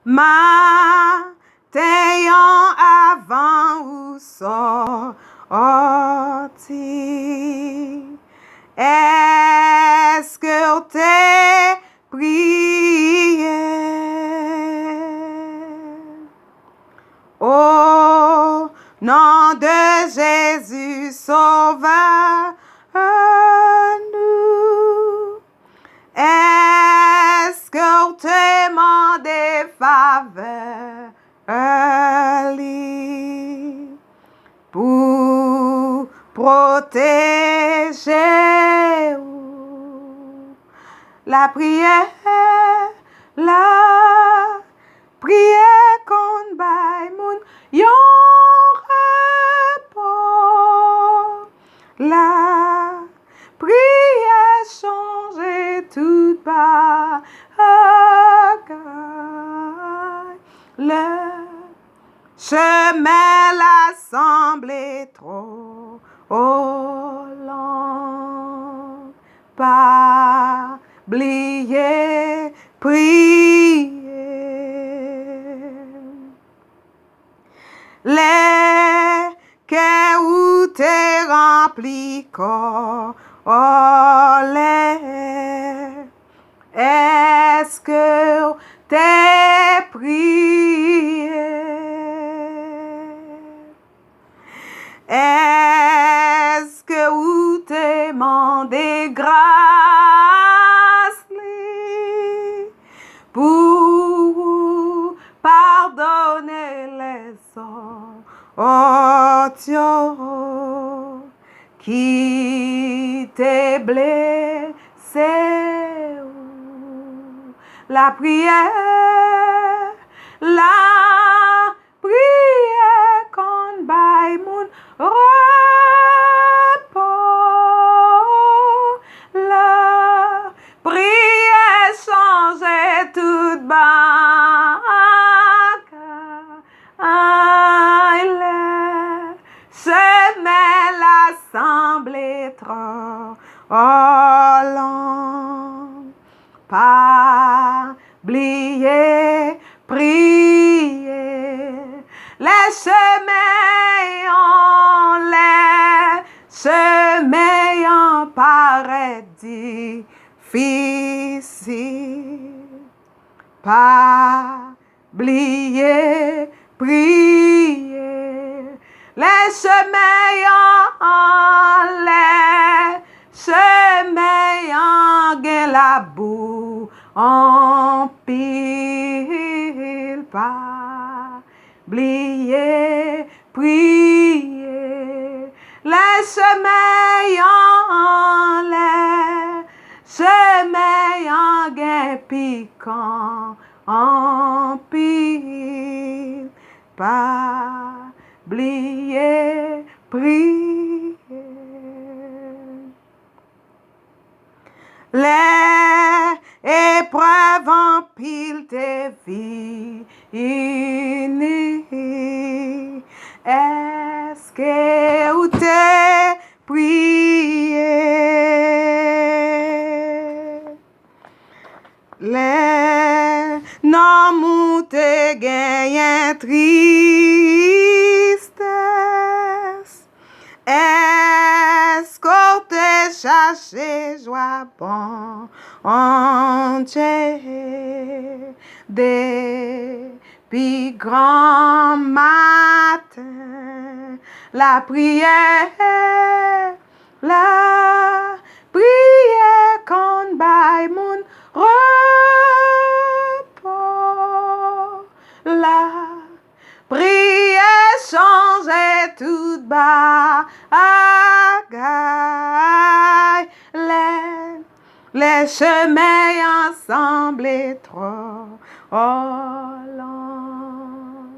matin avant ou sorti. Est-ce que t'es prié? Au nom de Jésus, sauveur, nous. Est-ce que t'es demandé faveur pour protéger la prière qu'on baille moun yon repos. La prière change tout bagaille. Le chemin la semble trop long. Pas oublier prier. Les cœurs où t'es rempli corps, est-ce que t'es prié? Est-ce que où t'es demandé grâce pour pardonner les sorties qui t'est blessé? La prière qu'on baille moun repos. La prière change toute bagaille. Chemin la semble trop long. Pas oublier prier. Les chemins en paraît difficile. Pas oublier prier. Les chemins en la boue en pile. Pas oublier prier. Les chemins en piquant en pile. Pas oublier prier. Les épreuves en pile te fini. Est-ce que ou t'es prié? Les noms où te gagnent tristesse. Est-ce qu'on te cherche joie bon en Dieu depuis grand matin? La prière qu'on baille mon repos. La prière change toute bagaille. Les chemins ensemble trop long.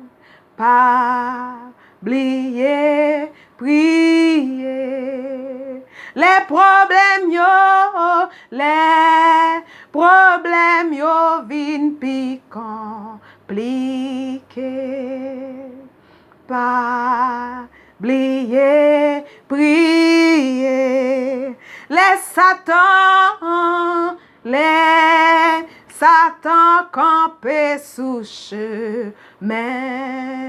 Pas oublier prier. Les problèmes vin pi compliqués. Pas oublier prier. Les Satan campé sous chemin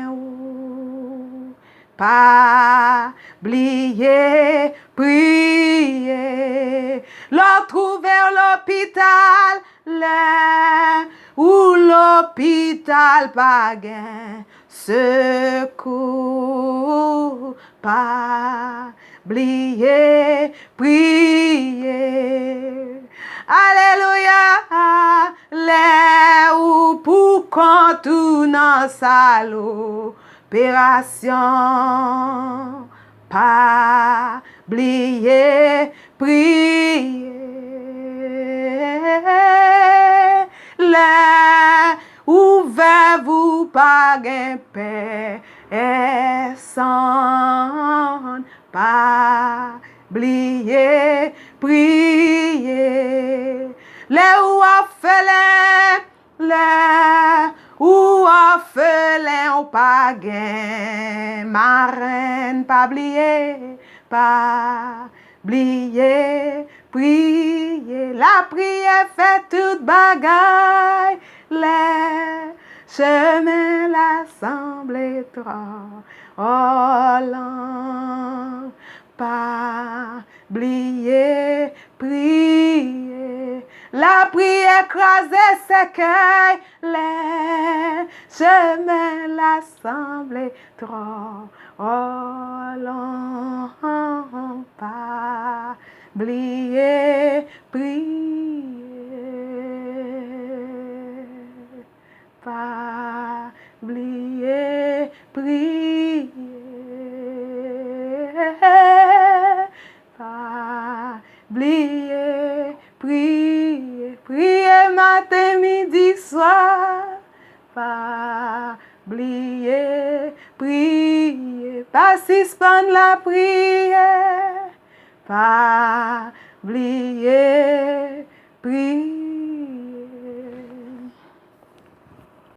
ou. Pas oublier, prier. L'on trouve l'hôpital, là où l'hôpital pas gain secours. Pas oublier, prier. Alléluia, là où pour contourner sa l'opération. Pas oublier, prier. Là où vous pas gain personne. Pas oublier, prier. Là où orphelin, là où orphelin ou pas gain marraine, pas oublier, prier. La prière fait toute bagaille, les chemins l'assemblée trop. Oh l'an, pas oublier, prier. La prière écrasée s'écueille, les chemins l'assemblée trop. Oh l'an, pas oublier, prier. Pas oublier, prier. Pas oublier, prier. Prier matin, midi, soir. Pas oublier, prier. Pas suspendre la prière. Pas oublier.